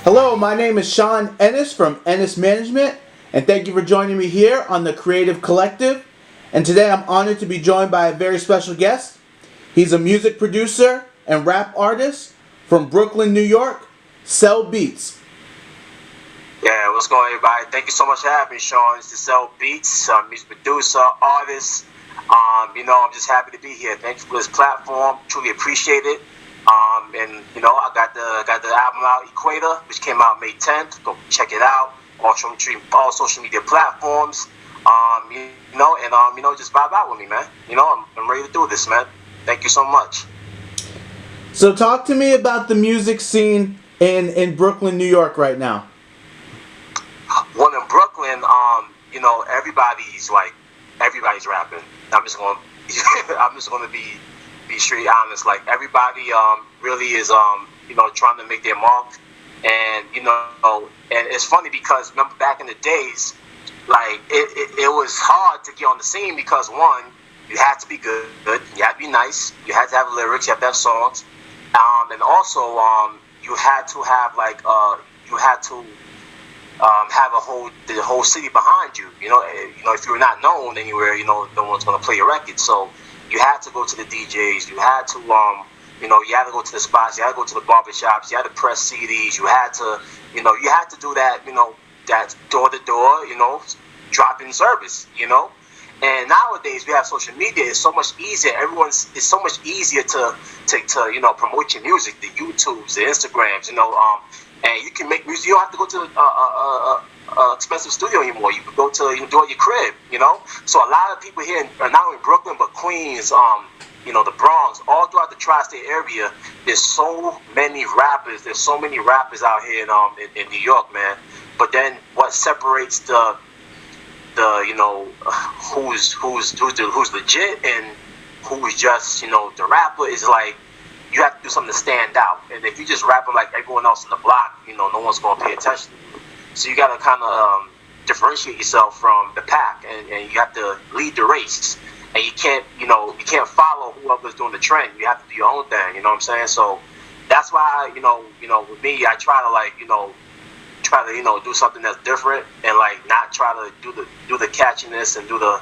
Hello, my name is Sean Ennis from Ennis Management, and thank you for joining me here on the Creative Collective. And today I'm honored to be joined by a very special guest. He's a music producer and rap artist from Brooklyn, New York, C.E.L.LBeatz. Yeah, what's going on, everybody? Thank you so much for having me, Sean. It's the C.E.L.LBeatz, music producer, artist. I'm just happy to be here. Thank you for this platform. Truly appreciate it. I got the album out, Equator, which came out May 10th. Go check it out. All social media platforms. Just vibe out with me, man. I'm ready to do this, man. Thank you so much. So talk to me about the music scene in Brooklyn, New York right now. Well, in Brooklyn, everybody's rapping. I'm just gonna be straight honest. Like everybody really is trying to make their mark, and and it's funny because remember back in the days, like it was hard to get on the scene because one, you had to be good, you had to be nice, you had to have lyrics, you had to have songs, and also you had to have have the whole city behind you. If you were not known anywhere, no one's gonna play your record. So you had to go to the DJs. You had to you had to go to the spots. You had to go to the barbershops. You had to press CDs. You had to do that. That door to door. Drop-in service. And nowadays we have social media. It's so much easier. It's so much easier to promote your music. The YouTubes, the Instagrams. And you can make music. You don't have to go to expensive studio anymore. You can do it at your crib. So a lot of people here, not only Brooklyn but Queens, the Bronx, all throughout the tri-state area. There's so many rappers. There's so many rappers out here in New York, man. But then what separates the who's legit and who's just the rapper is like, you have to do something to stand out. And if you just rapping like everyone else in the block, no one's gonna pay attention to you. So you gotta kind of differentiate yourself from the pack, and you have to lead the race. And you can't follow whoever's doing the trend. You have to do your own thing. You know what I'm saying? So that's why with me, I try to do something that's different, and like not try to do the catchiness and do the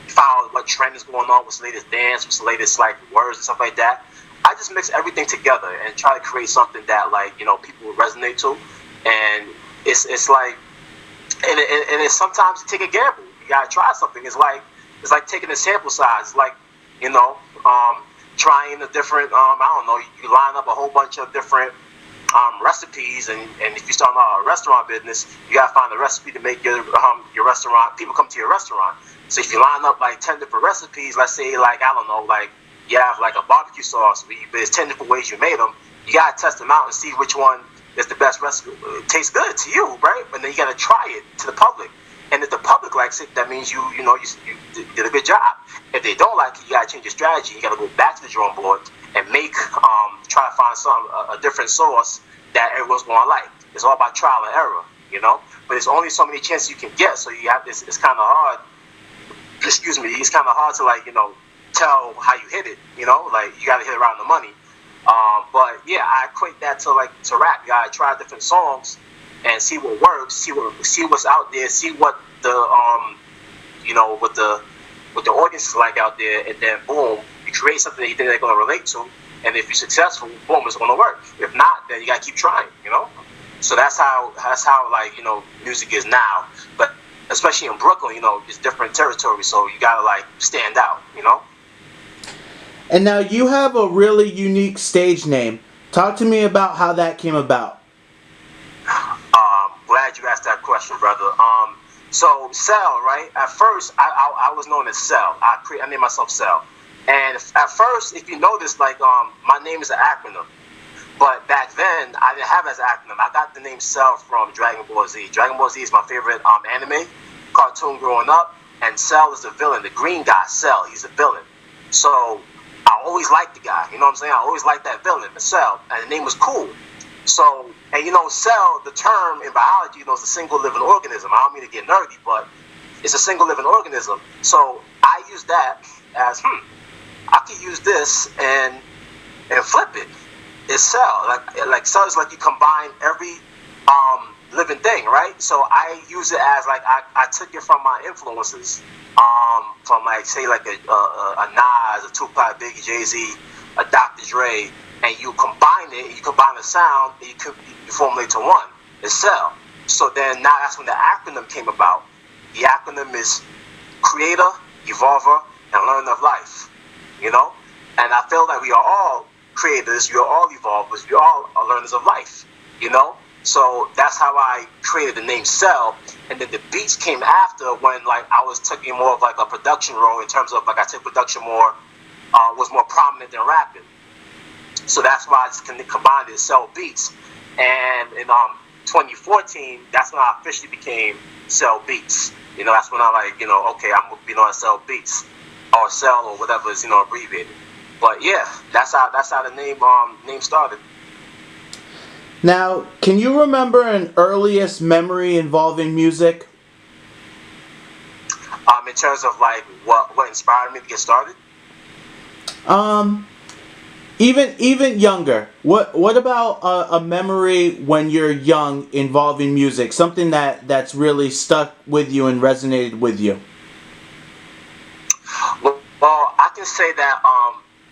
follow what trend is going on, what's the latest dance, what's the latest like words and stuff like that. I just mix everything together and try to create something that people will resonate to, and it's like, and it's sometimes you take a gamble. You gotta try something. It's like taking a sample size. It's like trying a different. You line up a whole bunch of different recipes, and if you start a restaurant business, you gotta find a recipe to make your restaurant. People come to your restaurant. So if you line up like 10 different recipes, let's say you have like a barbecue sauce, but there's 10 different ways you made them. You gotta test them out and see which one is the best recipe. It tastes good to you, right? And then you gotta try it to the public. And if the public likes it, that means you did a good job. If they don't like it, you gotta change your strategy. You gotta go back to the drawing board and try to find a different sauce that everyone's gonna like. It's all about trial and error, But there's only so many chances you can get, so you have this. It's kind of hard. Excuse me. It's kind of hard to tell how you hit it. Like you gotta hit it around the money. But yeah, I equate that to rap. You gotta try different songs and see what works, see what's out there, see what the what the audience is like out there, and then boom, you create something that you think they're gonna relate to, and if you're successful, boom, it's gonna work. If not, then you gotta keep trying, So that's how music is now. But especially in Brooklyn, it's different territory, so you gotta stand out, And now you have a really unique stage name. Talk to me about how that came about. Glad you asked that question, brother. So C.E.L., right? At first, I was known as C.E.L. I named myself C.E.L. And at first, if you notice, my name is an acronym. But back then, I didn't have it as an acronym. I got the name C.E.L. from Dragon Ball Z. Dragon Ball Z is my favorite anime cartoon growing up, and C.E.L. is the villain, the green guy. C.E.L., he's a villain. So I always liked the guy. You know what I'm saying? I always liked that villain, C.E.L., and the name was cool. So, and C.E.L., the term in biology, is a single living organism. I don't mean to get nerdy, but it's a single living organism. So I use that as, I could use this and flip it. is cell. Like cell is like you combine every living thing, right? So I use it as like I took it from my influences, from like say like a Nas, a Tupac, Biggie, Jay-Z, a Dr. Dre, and you combine it, you combine the sound, and you formulate to one. It's cell. So then now that's when the acronym came about. The acronym is Creator, Evolver, and Learner of Life. You know, and I feel that we are all creators, we are all evolvers, we all are learners of life. You know. So that's how I created the name C.E.L.L. And then the beats came after when like I was taking more of like a production role in terms of like I took production more, was more prominent than rapping. So that's why I just combined it, C.E.L.LBeatz. And in 2014, that's when I officially became C.E.L.LBeatz. You know, that's when I like, you know, okay, I'm gonna be known as C.E.L.LBeatz or C.E.L.L. or whatever is, you know, abbreviated. But yeah, that's how the name started. Now, can you remember an earliest memory involving music? In terms of like what inspired me to get started. Um, even younger. What about a memory when you're young involving music? Something that's really stuck with you and resonated with you. Well, I can say that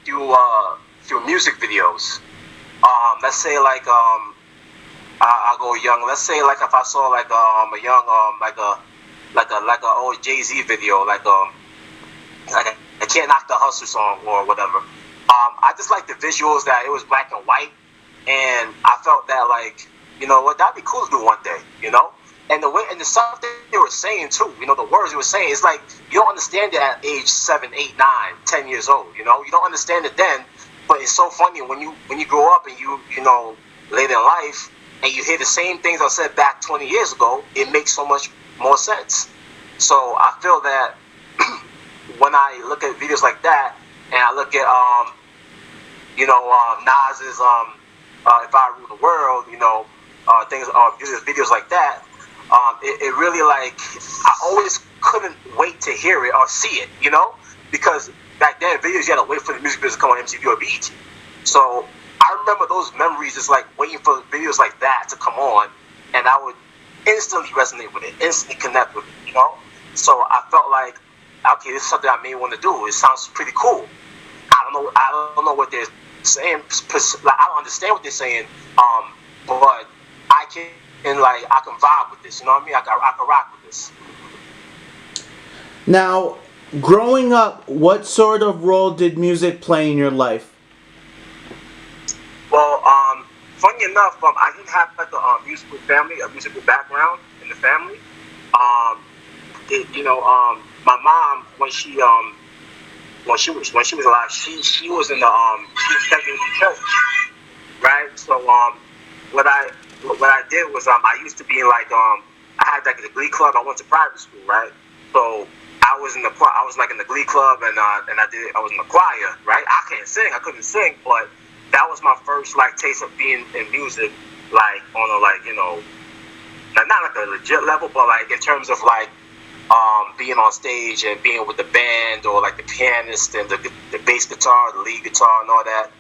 through music videos. Let's say like I go young. Let's say like if I saw like a young like a old Jay-Z video like a Can't Knock the Hustle song or whatever. I just like the visuals that it was black and white, and I felt that like, you know what, that'd be cool to do one day, you know. And the way and the stuff that they were saying too, you know, the words they were saying, it's like you don't understand it at age 7, 8, 9, 10 years old, you know. You don't understand it then, but it's so funny when you grow up and you know later in life and you hear the same things I said back 20 years ago, it makes so much more sense. So I feel that when I look at videos like that, and I look at you know, Nas's If I Rule the World, you know, things, videos like that, it really like I always couldn't wait to hear it or see it, you know, because back then videos you had to wait for the music videos to come on MTV or BET. So I remember those memories, just like waiting for videos like that to come on, and I would instantly resonate with it, instantly connect with it, you know. So I felt like, okay, this is something I may want to do. It sounds pretty cool. I don't know what they're saying. Like, I don't understand what they're saying. But I can vibe with this. You know what I mean? I can rock with this. Now, growing up, what sort of role did music play in your life? Well, funny enough, I didn't have like a musical family, a musical background in the family. My mom, when she was alive, she was in the she was taking the church, right? So what I did was I used to be in like I had like the glee club. I went to private school, right? So I was in the glee club, and I was in the choir, right? I can't sing, I couldn't sing, but that was my first like taste of being in music, like on a like, you know, not like a legit level, but like in terms of like being on stage and being with the band or like the pianist and the bass guitar, the lead guitar, and all that.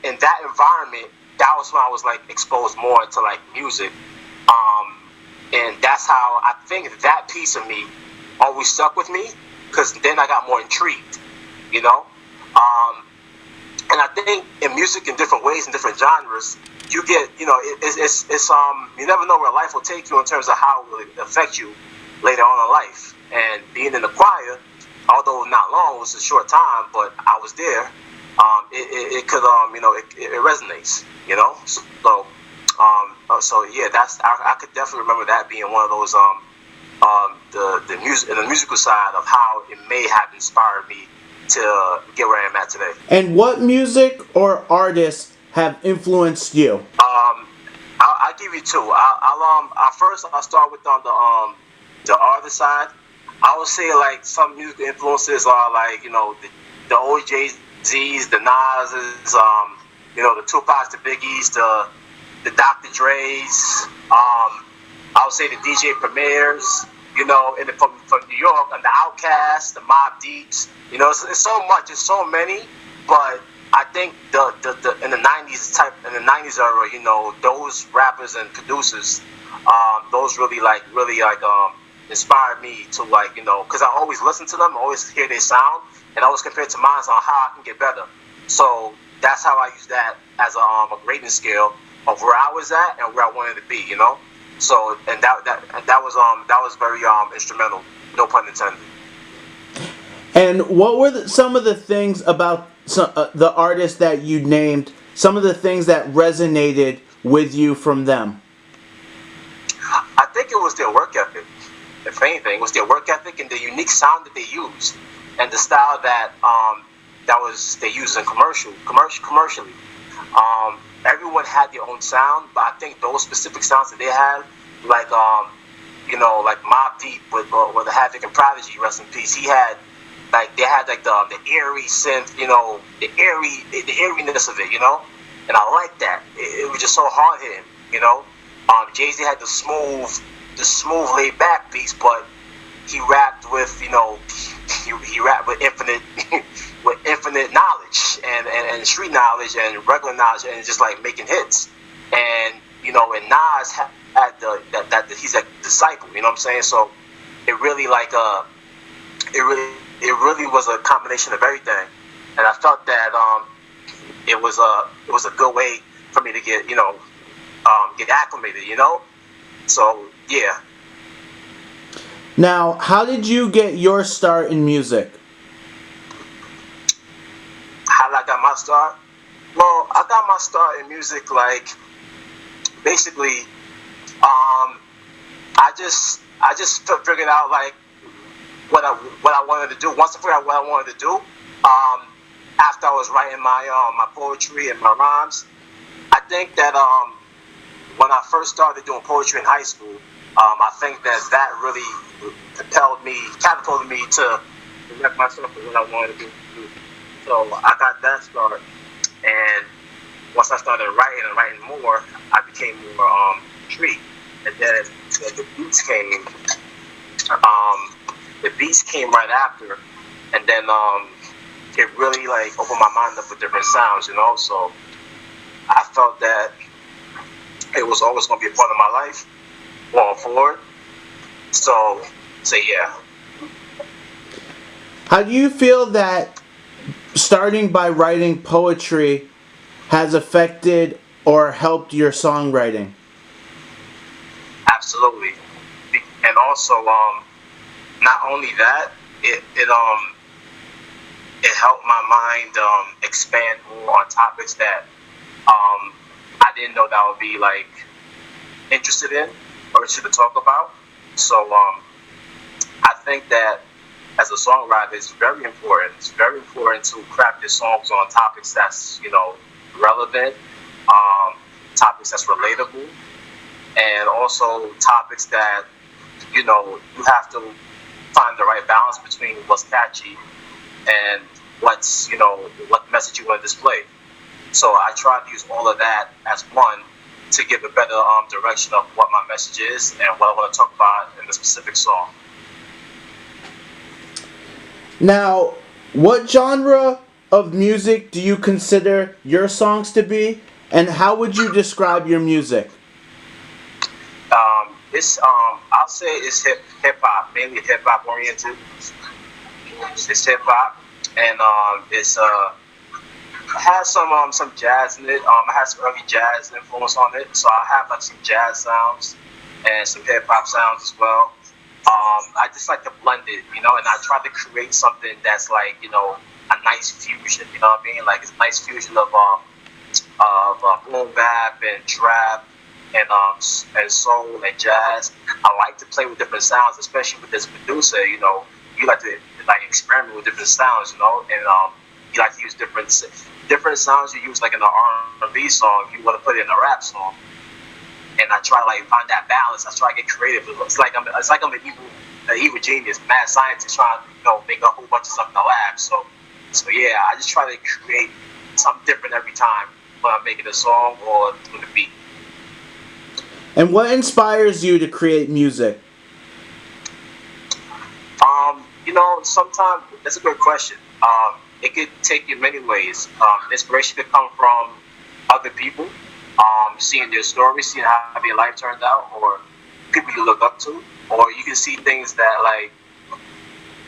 In that environment, that was when I was like exposed more to like music, and that's how I think that piece of me always stuck with me, because then I got more intrigued, you know. And I think in music, in different ways, in different genres, you get, you know, it's you never know where life will take you in terms of how it will affect you later on in life. And being in the choir, although not long, it was a short time, but I was there. It could, you know, it resonates, you know. So yeah, I could definitely remember that being one of those the music, the musical side of how it may have inspired me to get where I am at today. And what music or artists have influenced you? I'll give you two. I'll start with the artist side. I would say like some musical influences are like, you know, the old Jay-Z's, the Nas's, you know, the Tupacs, the Biggies, the Dr. Dre's. I would say the DJ Premiers, you know, from New York, and the Outkast, the Mobb Deeps. You know, it's so much, it's so many, but I think the in the '90s era, those rappers and producers, those really inspired me to because I always listen to them, I always hear their sound, and I always compare it to mine on how I can get better. So that's how I use that as a grading scale of where I was at and where I wanted to be. So and that was very instrumental. No pun intended. And what were some of the things about the artists that you named? Some of the things that resonated with you from them? I think it was their work ethic. If anything, it was their work ethic and the unique sound that they used, and the style that they used in commercially. Everyone had their own sound, but I think those specific sounds that they had, like Mobb Deep with the Havoc and Prodigy, rest in peace. They had the eerie synth, the eeriness of it, and I like that. It was just so hard hitting, Jay-Z had the smooth laid back beats, but he rapped with he rapped with infinite with infinite knowledge and street knowledge and regular knowledge, and just like making hits. And and Nas had that he's a disciple, you know what I'm saying? So it really it really was a combination of everything, and I felt that it was a good way for me to get acclimated, So yeah. Now, how did you get your start in music? How did I got my start? Well, I got my start in music basically. I just figured out what I wanted to do. Once I figured out what I wanted to do, after I was writing my poetry and my rhymes, I think that when I first started doing poetry in high school, I think that really catapulted me to direct myself in what I wanted to do. So I got that started, and once I started writing more, I became more intrigued. And then the beats came. The beats came right after, and then it really opened my mind up with different sounds, So I felt that it was always going to be a part of my life going forward. So yeah. How do you feel that starting by writing poetry has affected or helped your songwriting? Absolutely, and also not only that, it helped my mind expand more on topics that I didn't know that I would be interested in or interested to talk about. So I think that as a songwriter, it's very important. It's very important to craft your songs on topics that's relevant, topics that's relatable, and also topics that you have to find the right balance between what's catchy and what's what message you want to display. So I try to use all of that as one to give a better direction of what my message is and what I want to talk about in the specific song. Now, what genre of music do you consider your songs to be, and how would you describe your music? I'll say it's hip hop, mainly hip hop oriented. It's hip hop, and it has some jazz in it. It has some early jazz influence on it, so I have some jazz sounds and some hip hop sounds as well. I just like to blend it, and I try to create something that's a nice fusion. You know what I mean? It's a nice fusion of boom bap and trap and soul and jazz. I like to play with different sounds, especially with this producer. You like to experiment with different sounds. And you like to use different sounds you use in an R&B song. You want to put it in a rap song. And I try to find that balance. I try to get creative. It's like I'm an evil genius, mad scientist trying to make a whole bunch of stuff in the lab. So yeah, I just try to create something different every time when I'm making a song or doing a beat. And what inspires you to create music? Sometimes that's a good question. it could take you many ways. Inspiration could come from other people, seeing their stories, seeing how their life turned out, or people you look up to, or you can see things that like,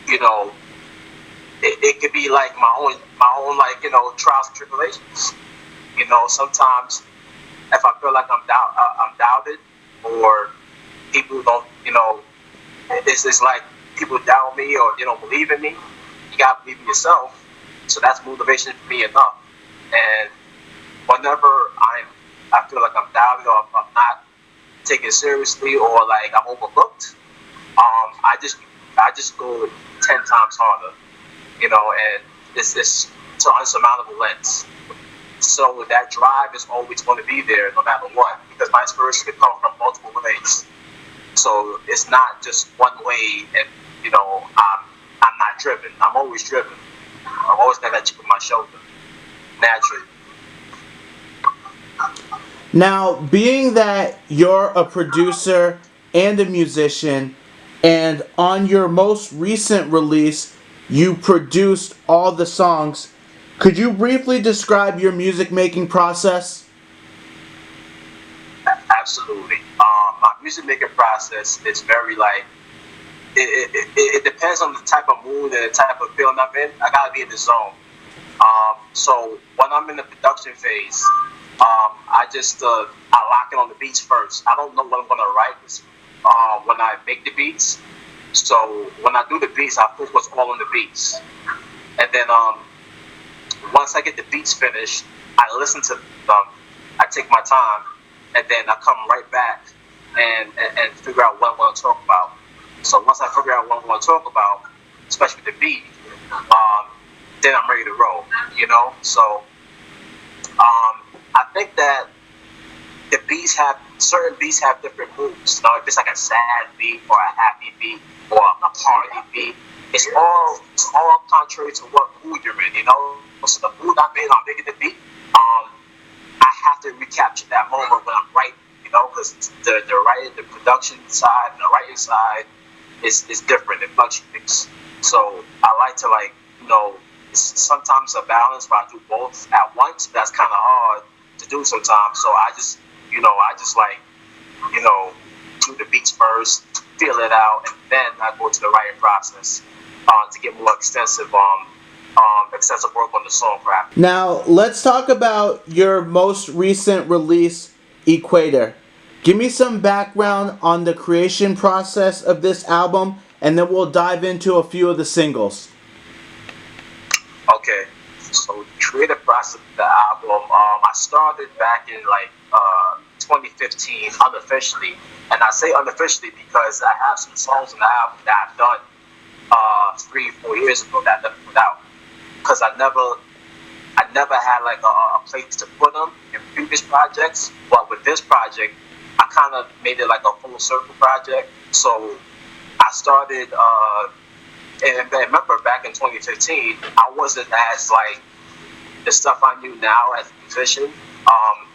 you know, it could be like my own like, trials and tribulations. Sometimes if I feel like I'm doubted, or people don't, it's like people doubt me or they don't believe in me. You gotta believe in yourself. So that's motivation for me enough. And whenever I feel like I'm doubted or I'm not taken seriously or like I'm overlooked, I just go 10 times harder, and it's an unsurmountable lens. So that drive is always going to be there no matter what, because my inspiration can come from multiple ways. So it's not just one way, and I'm not driven. I'm always driven. I've always got that chip on my shoulder, naturally. Now, being that you're a producer and a musician, and on your most recent release, you produced all the songs, could you briefly describe your music making process? Absolutely. My music making process is very like it depends on the type of mood and the type of feeling I'm in. I gotta be in the zone. So when I'm in the production phase, I lock it on the beats first. I don't know what I'm gonna write when I make the beats. So when I do the beats, I focus all on the beats, and then once I get the beats finished, I listen to them. I take my time, and then I come right back and figure out what I want to talk about. So once I figure out what I want to talk about, especially with the beat, then I'm ready to roll. So I think that certain beats have different moods. If it's like a sad beat or a happy beat or a party beat, it's all contrary to what mood you're in. So the mood I'm in, I'm making the beat. I have to recapture that moment when I'm writing. Because the writing, the production side, and the writing side is different. It fluctuates. So I like to it's sometimes a balance where I do both at once. That's kind of hard to do sometimes. So I just do the beats first, feel it out, and then I go to the writing process to get more extensive work on the song craft. Now, let's talk about your most recent release, Equator. Give me some background on the creation process of this album, and then we'll dive into a few of the singles. Okay, so the creative process of the album, I started back in 2015 unofficially, and I say unofficially because I have some songs on the album that I've done 3-4 years ago that I never put out, because I never had like a place to put them in previous projects. But with this project, I kind of made it like a full circle project. So I started, and remember back in 2015, I wasn't as like the stuff I knew now as a musician. I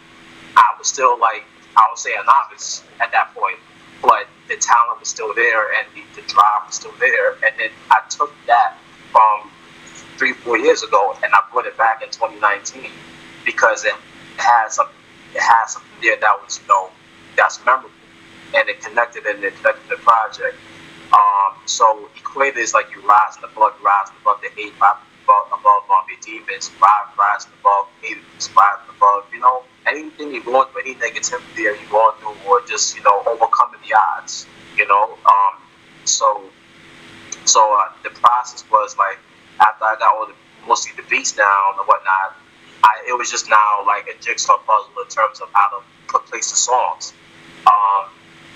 was still I would say a novice at that point, but the talent was still there and the drive was still there. And then I took that from 3-4 years ago and I brought it back in 2019 because it had something there that was that's memorable, and it connected the project. So Equator is like you rising above the hate, above the demons, rising above haters, rising above anything you're going through, any negativity that you're going through, or just overcoming the odds. So the process was like after I got mostly the beats down and whatnot, it was just now like a jigsaw puzzle in terms of how to place the songs.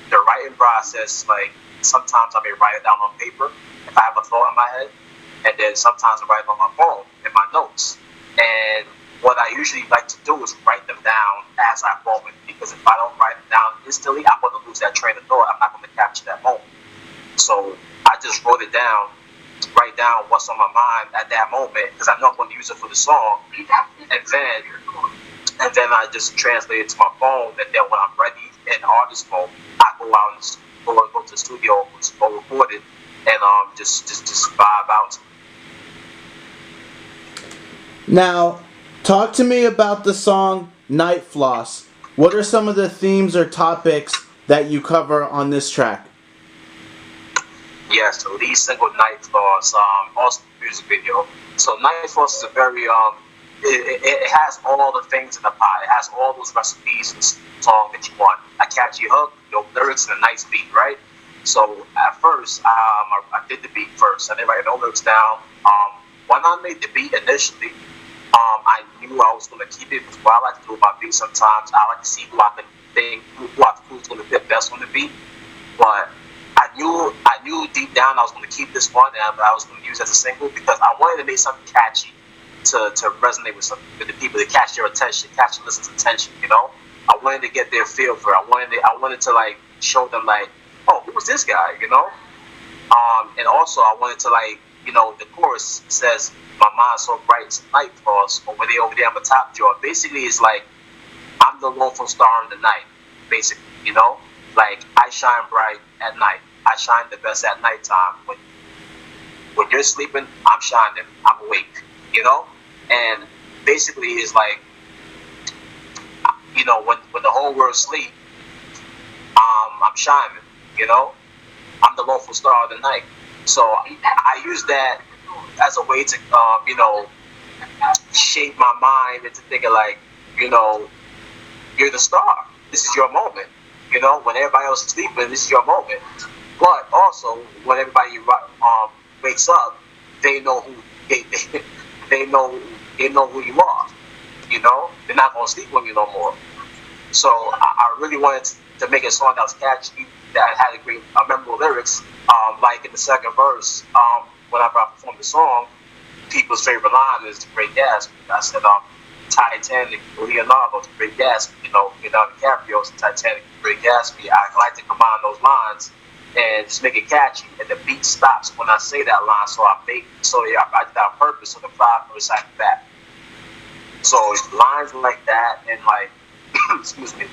The writing process, like sometimes I may write it down on paper if I have a thought in my head, and then sometimes I write it on my phone in my notes. And what I usually like to do is write them down as I moment, because if I don't write them down instantly, I'm going to lose that train of thought. I'm not going to capture that moment. So I just wrote it down, write down what's on my mind at that moment, because I know I'm going to use it for the song. And then I just translate it to my phone, and then when I'm ready in artist mode, I go out and go to the studio, go record it, and just vibe out. Now, talk to me about the song Night Floss. What are some of the themes or topics that you cover on this track? Yeah, so lead single Night Floss, also music video. So Night Floss is a very it has all the things in the pot. It has all those recipes and song that you want. A catchy hook, lyrics, and a nice beat, right? So at first, I did the beat first. I didn't write no lyrics down. When I made the beat initially, I knew I was going to keep it because what I like to do about beats sometimes, I like to see who I think who's going to fit best on the beat. But I knew deep down I was going to keep this one and I was going to use it as a single because I wanted to make something catchy to resonate with the people, to catch their attention, catch the listeners' attention. You know, I wanted to get their feel for it. I wanted to like show them like, oh, who was this guy? You know, and also I wanted to like, you know, the chorus says, "My mind's so bright, it's night falls." Over there on the top jaw. Basically, it's like I'm the lone star in the night. Basically, you know, like I shine bright at night. I shine the best at nighttime. When you're sleeping, I'm shining. I'm awake. You know, and basically, it's like, you know, when the whole world sleep, I'm shining. You know, I'm the lawful star of the night. So I use that as a way to, you know, shape my mind into thinking like, you know, you're the star. This is your moment. You know, when everybody else is sleeping, this is your moment. But also, when everybody wakes up, they know who they know who you are. You know, they're not gonna sleep with you no more. So I really wanted to make a song that was catchy, that had a great, memorable lyrics. Like in the second verse, whenever I performed the song, people's favorite line is "The Great Gatsby." I said, "Titanic, Leonardo, the Great Gatsby." You know, Leonardo DiCaprio's Titanic, the Great Gatsby. I like to combine those lines and just make it catchy, and the beat stops when I say that line. So I did that on purpose, so the crowd will recite that. So lines like that, and like, excuse me,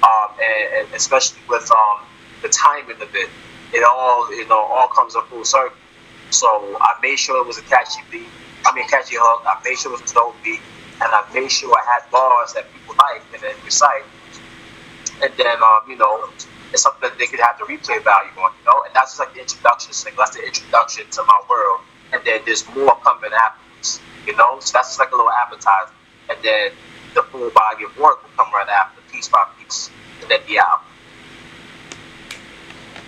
and especially with the timing of it, it all comes up full circle. So I made sure it was a catchy beat. Catchy hook. I made sure it was a dope beat, and I made sure I had bars that people like and then recite. And then you know, it's something that they could have the replay value on, you know. And that's just like the introduction single. That's the introduction to my world. And then there's more coming afterwards, you know. So that's just like a little appetizer. And then the full body of work will come right after, piece by piece, and then the album.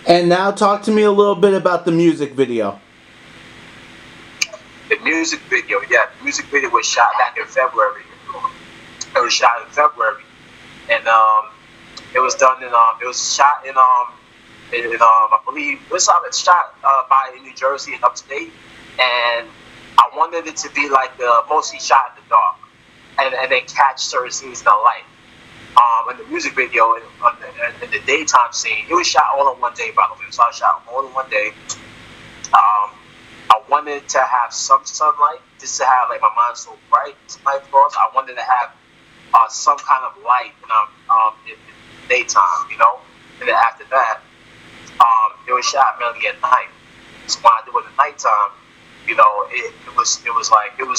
And now talk to me a little bit about the music video. The music video, yeah, the music video was shot back in February. It was shot in February, and it was done in it was shot in I believe it was shot by in New Jersey and upstate, and I wanted it to be like mostly shot in the dark, and then catch certain scenes in the light. In the music video, in the daytime scene, it was shot all in one day. By the way, so I shot all in one day. I wanted to have some sunlight, just to have like my mind so bright tonight for us. I wanted to have some kind of light in the daytime, you know. And then after that, it was shot mainly at night. So when I do it at nighttime, you know, it was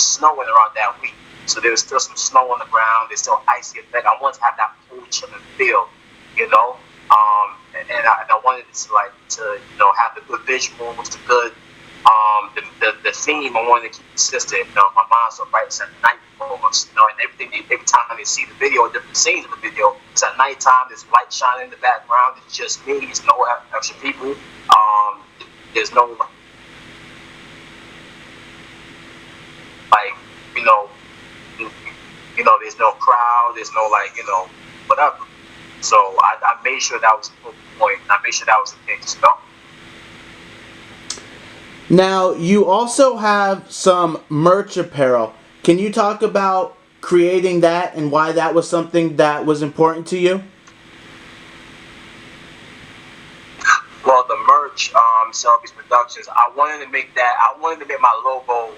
snowing around that week. So there was still some snow on the ground. There's still icy effect. I wanted to have that cool, chilling feel, you know. And I wanted it to you know, have the good visuals, the good the theme. I wanted to keep consistent. You know, my mind's so bright. It's at night almost, you know, and every time they see the video, different scenes in the video, it's at nighttime. There's light shining in the background. It's just me. There's no extra people. There's no like, you know, there's no crowd. There's no like, you know, whatever. So I made sure that was the point. I made sure that was the case, you know. Now, you also have some merch apparel. Can you talk about creating that and why that was something that was important to you? Well, the merch, C.E.L.LBeatz Productions, I wanted to make my logo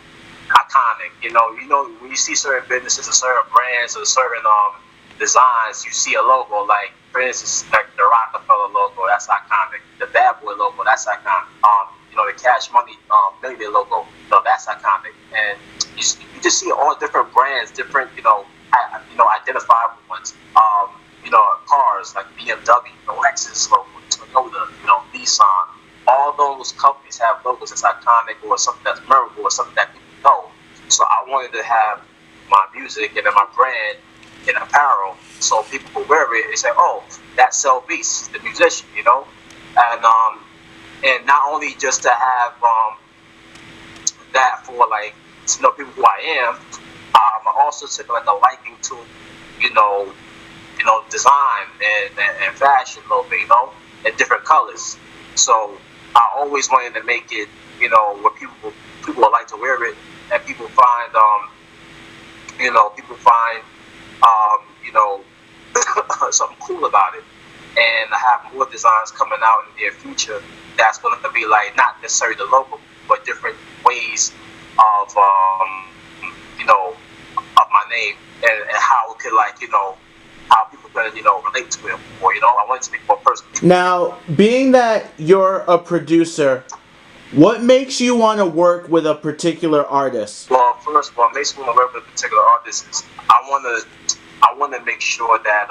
iconic. You know, when you see certain businesses or certain brands or certain designs, you see a logo. Like, for instance, like the Rockefeller logo, that's iconic. The Bad Boy logo, that's iconic. You know, the Cash Money Millionaire logo, you know, that's iconic. And you just see all different brands, different identifiable ones. Cars like BMW, Lexus logo, Toyota, Nissan. All those companies have logos that's iconic or something that's memorable or something that people know. So I wanted to have my music and then my brand in apparel, so people could wear it and say, "Oh, that's C.E.L.LBeatz, the musician," and not only just to have that for like to know people who I am, I also took like a liking to, design and fashion a little bit, in different colors. So I always wanted to make it, where people would like to wear it, and people find, something cool about it. And I have more designs coming out in the near future that's going to be like not necessarily the logo, but different ways of of my name and how it could how people could relate to it, or I want it to be more personal. Now, being that you're a producer, what makes you want to work with a particular artist? Well, first of all, what makes me want to work with a particular artist is I want to make sure that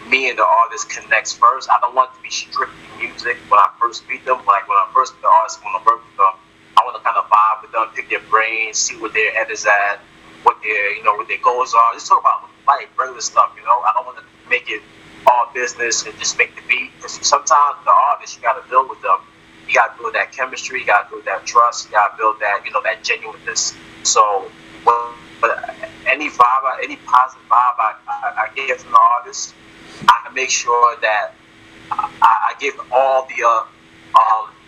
me and the artist connects first. I don't want it to be strictly music when I first meet them. Like when I first meet the artist, when I work with them, I want to kind of vibe with them, pick their brains, see where their head is at, what their goals are. Just talk about life, regular stuff. I don't want to make it all business and just make the beat. Because sometimes the artist, you got to build with them. You got to build that chemistry. You got to build that trust. You got to build that that genuineness. So, but any vibe, any positive vibe I get from the artist, I make sure that I give all the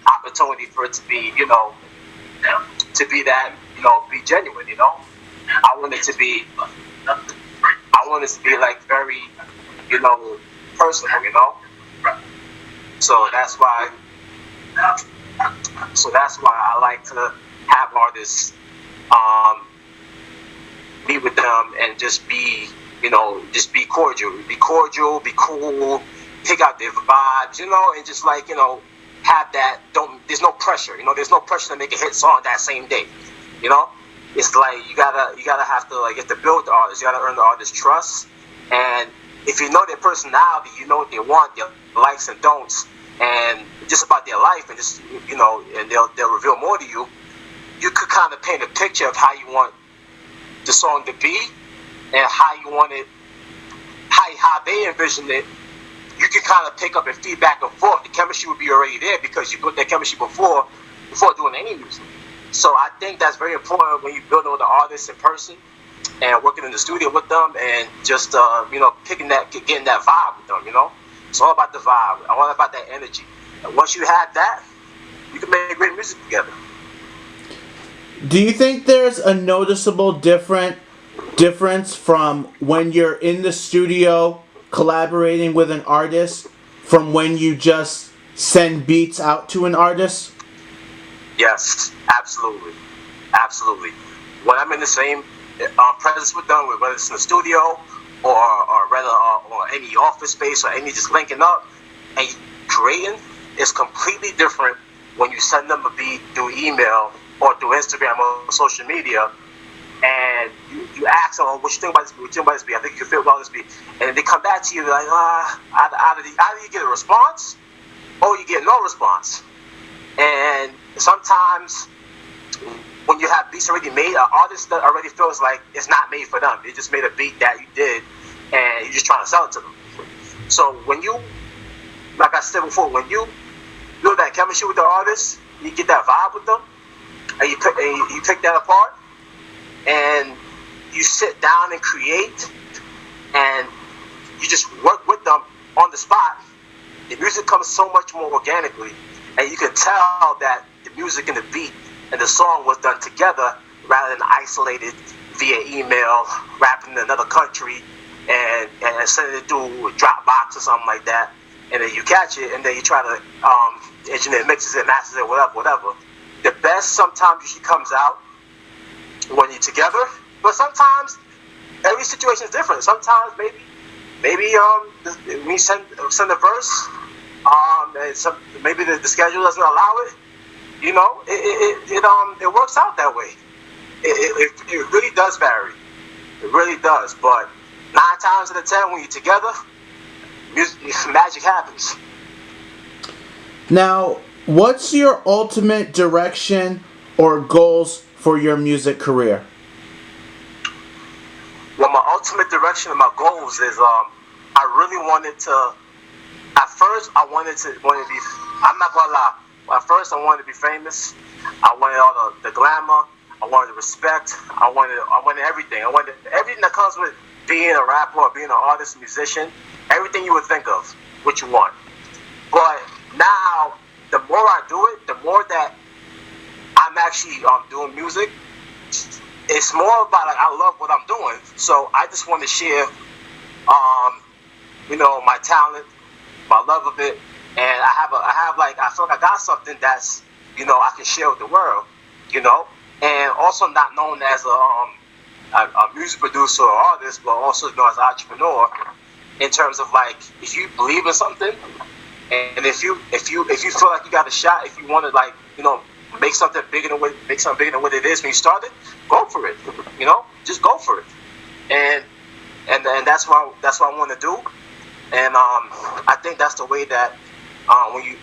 opportunity for it to be, to be that, be genuine. I want it to be like very, personal. So that's why I like to have artists meet with them and just be cordial, be cool, pick out their vibes, and just have that. There's no pressure, there's no pressure to make a hit song that same day, It's like you gotta have to build the artist, you gotta earn the artist's trust, and if you know their personality, you know what they want, their likes and don'ts, and just about their life, and just and they'll reveal more to you. You could kind of paint a picture of how you want the song to be, and how you want it, how they envision it. You can kind of pick up and feed back and forth. The chemistry would be already there because you put that chemistry before doing any music. So I think that's very important when you build with the artist in person and working in the studio with them, and just getting that vibe with them. It's all about the vibe, all about that energy. And once you have that, you can make great music together. Do you think there's a noticeable difference from when you're in the studio collaborating with an artist from when you just send beats out to an artist? Yes, absolutely. When I'm in the same presence with them, whether it's in the studio or any office space or any just linking up and creating, it's completely different when you send them a beat through email or through Instagram or social media, and you ask them, what you think about this beat? What you think about this beat? I think you can feel about this beat. And they come back to you like, either you get a response or you get no response. And sometimes when you have beats already made, an artist that already feels like it's not made for them. They just made a beat that you did, and you're just trying to sell it to them. So when you, like I said before, when you build that chemistry with the artist, you get that vibe with them, and you pick that apart, and you sit down and create, and you just work with them on the spot. The music comes so much more organically, and you can tell that the music and the beat and the song was done together rather than isolated via email, rapping in another country, and sending it through a Dropbox or something like that. And then you catch it, and then you try to engineer mixes it, masters it, whatever. The best sometimes usually comes out when you're together, but sometimes every situation is different. Sometimes maybe we send a verse, and maybe the schedule doesn't allow it. It works out that way. it really does vary. It really does. But 9 times out of 10, when you're together, magic happens. Now, what's your ultimate direction or goals for your music career? Well, my ultimate direction and my goals is I really wanted to. At first, I wanted to be. I'm not gonna lie. At first, I wanted to be famous. I wanted all the glamour. I wanted the respect. I wanted everything. I wanted everything that comes with being a rapper or being an artist, musician. Everything you would think of, what you want. But now, the more I do it, the more that I'm actually doing music. It's more about like I love what I'm doing, so I just want to share, my talent, my love of it, and I feel like I got something that's, I can share with the world, and also not known as a music producer or artist, but also as an entrepreneur, in terms of like if you believe in something, and if you feel like you got a shot, if you want to like make something bigger than what it is when you started, go for it. Just go for it, and that's what I want to do. And I think that's the way that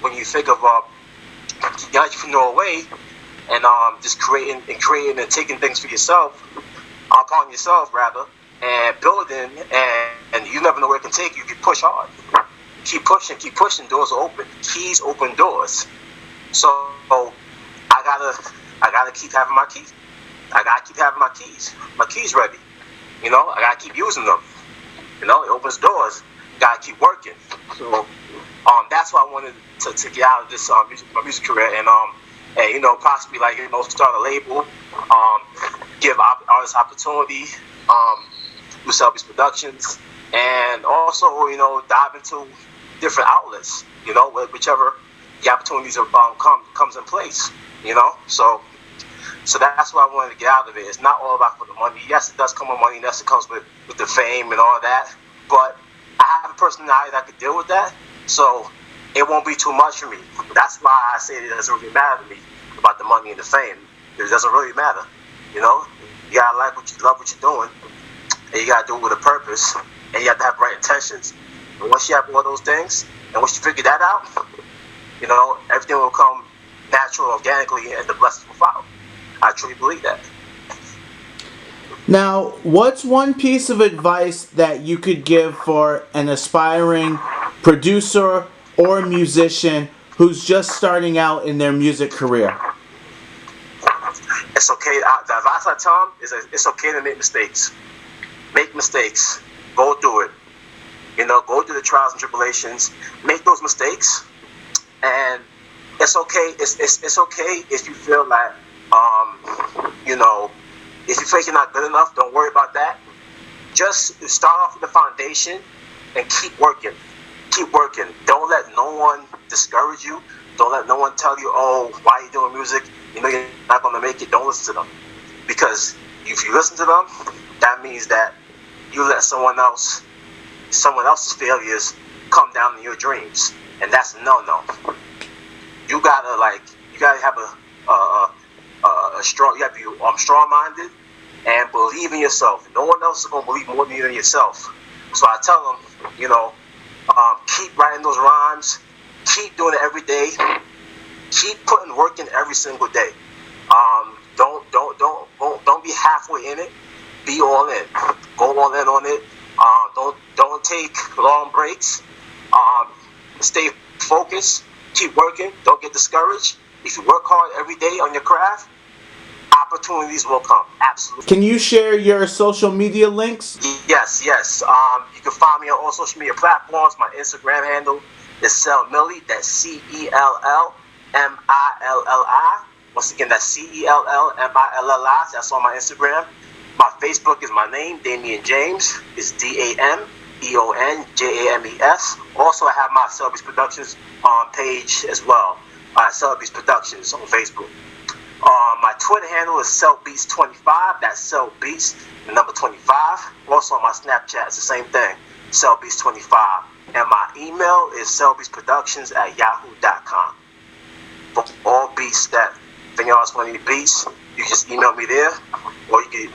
when you think of the entrepreneur way, and just creating and taking things for yourself, upon yourself rather, and building, and you never know where it can take you. You push hard, keep pushing. Doors are open. Keys open doors. So I gotta keep having my keys. I gotta keep having my keys ready. I gotta keep using them. It opens doors. Gotta keep working. So that's why I wanted to get out of this my music career, and possibly like start a label, give artists opportunity, do C.E.L.LBeatz Productions, and also dive into different outlets. Whichever the opportunities comes in place. So that's why I wanted to get out of it. It's not all about for the money. Yes, it does come with money. Yes, it comes with the fame and all that. But I have a personality that can deal with that. So it won't be too much for me. That's why I say it doesn't really matter to me about the money and the fame. It doesn't really matter. You gotta love what you're doing, and you gotta do it with a purpose, and you have to have right intentions. And once you have all those things, and once you figure that out, everything will come natural, organically, and the blessings will follow. I truly believe that. Now, what's one piece of advice that you could give for an aspiring producer or musician who's just starting out in their music career? It's okay. The advice I tell them is it's okay to make mistakes. Make mistakes. Go through it. Go through the trials and tribulations. Make those mistakes, and it's okay. It's okay if you feel like if you feel like you're not good enough. Don't worry about that. Just start off with the foundation and keep working. Keep working. Don't let no one discourage you. Don't let no one tell you, oh, why are you doing music? You're not going to make it. Don't listen to them. Because if you listen to them, that means that you let someone else's failures come down to your dreams. And that's a no-no. You gotta have a strong. You have to be strong-minded and believe in yourself. No one else is gonna believe more than you in yourself. So I tell them, keep writing those rhymes, keep doing it every day, keep putting work in every single day. Don't be halfway in it. Be all in. Go all in on it. Don't take long breaks. Stay focused. Keep working. Don't get discouraged. If you work hard every day on your craft, opportunities will come. Absolutely. Can you share your social media links? Yes. You can find me on all social media platforms. My Instagram handle is C.E.L.LBeatz. That's C.E.L.L.MILLI. Once again, that's C.E.L.L.MILLI. That's on my Instagram. My Facebook is my name, Damian James. It's DAMEONJAMES. Also, I have my C.E.L.LBeatz Productions page as well. C.E.L.LBeatz Productions on Facebook. My Twitter handle is C.E.L.LBeatz25. That's C.E.L.LBeatz, the number 25. Also on my Snapchat, it's the same thing, C.E.L.LBeatz25. And my email is C.E.L.LBeatzproductions@yahoo.com. For all beats that If anyone else want any beats, you can just email me there, or you can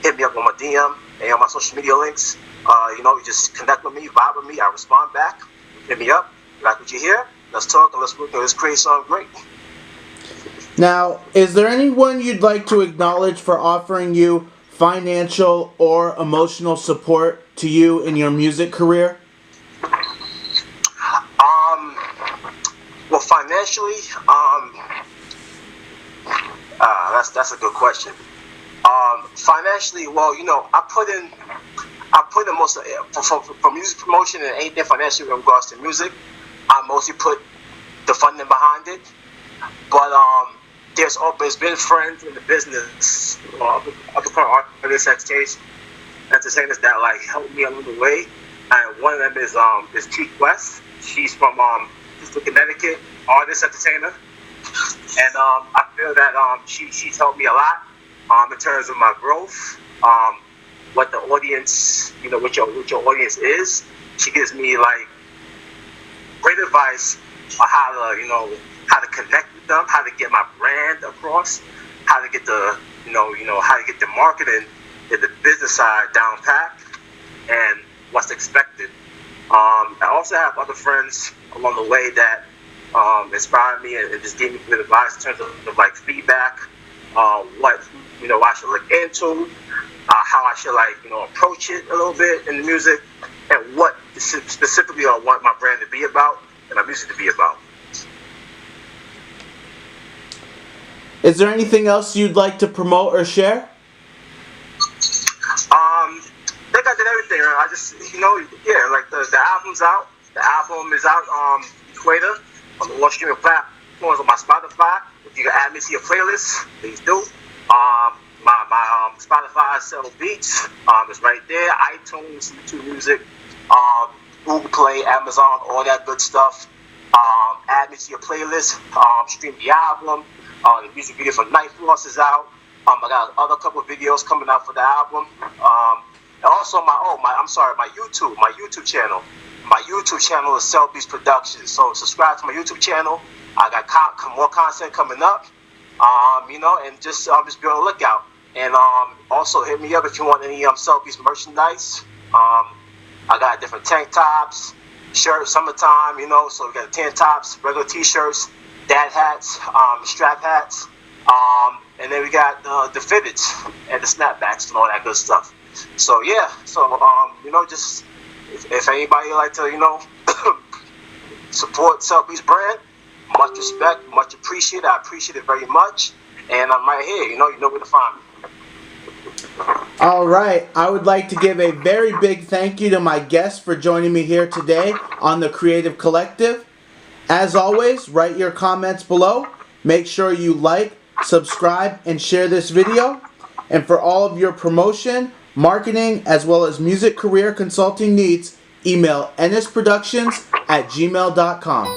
hit me up on my DM and on my social media links. You just connect with me, vibe with me. I respond back. Hit me up. Like what you hear? Let's talk and let's work and let's create something great. Now, is there anyone you'd like to acknowledge for offering you financial or emotional support to you in your music career? Well, financially, that's a good question. Financially, well, I put in most of for music promotion and anything financial in regards to music. I mostly put the funding behind it, but there's been friends in the business, other current artists, entertainers that like helped me along the way, and one of them is T Quest. She's from Connecticut, artist, entertainer, and I feel that she's helped me a lot in terms of my growth, what the audience, what your audience is. She gives me like great advice on how to connect with them, how to get my brand across, how to get the how to get the marketing and the business side down pat, and what's expected. I also have other friends along the way that inspired me and just gave me good advice in terms of like feedback, what I should look into, how I should approach it a little bit in the music, and what specifically I want my brand to be about and my music to be about. Is there anything else you'd like to promote or share? I think I did everything. I just, like the album's out. The album is out Equator on the all streaming platforms on my Spotify. If you can add me to your playlist, please do. My Spotify C.E.L.LBeatz is right there. iTunes, YouTube Music, Google Play, Amazon, all that good stuff. Add me to your playlist. Stream the album. The music video for Night Floss is out. I got other couple of videos coming out for the album. And also my YouTube channel. My YouTube channel is C.E.L.LBeatz Productions. So subscribe to my YouTube channel. I got more content coming up. And just be on the lookout. And also hit me up if you want any C.E.L.LBeatz merchandise. I got different tank tops, shirts, summertime, so we got tank tops, regular t-shirts, dad hats, strap hats, and then we got the fitteds and the snapbacks and all that good stuff. So yeah, just if anybody like to support C.E.L.LBeatz brand, much respect, much appreciated. I appreciate it very much, and I'm right here. You know where to find me. All right, I would like to give a very big thank you to my guests for joining me here today on the Creative Collective. As always, write your comments below. Make sure you like, subscribe, and share this video. And for all of your promotion, marketing, as well as music career consulting needs, email ennisproductions@gmail.com.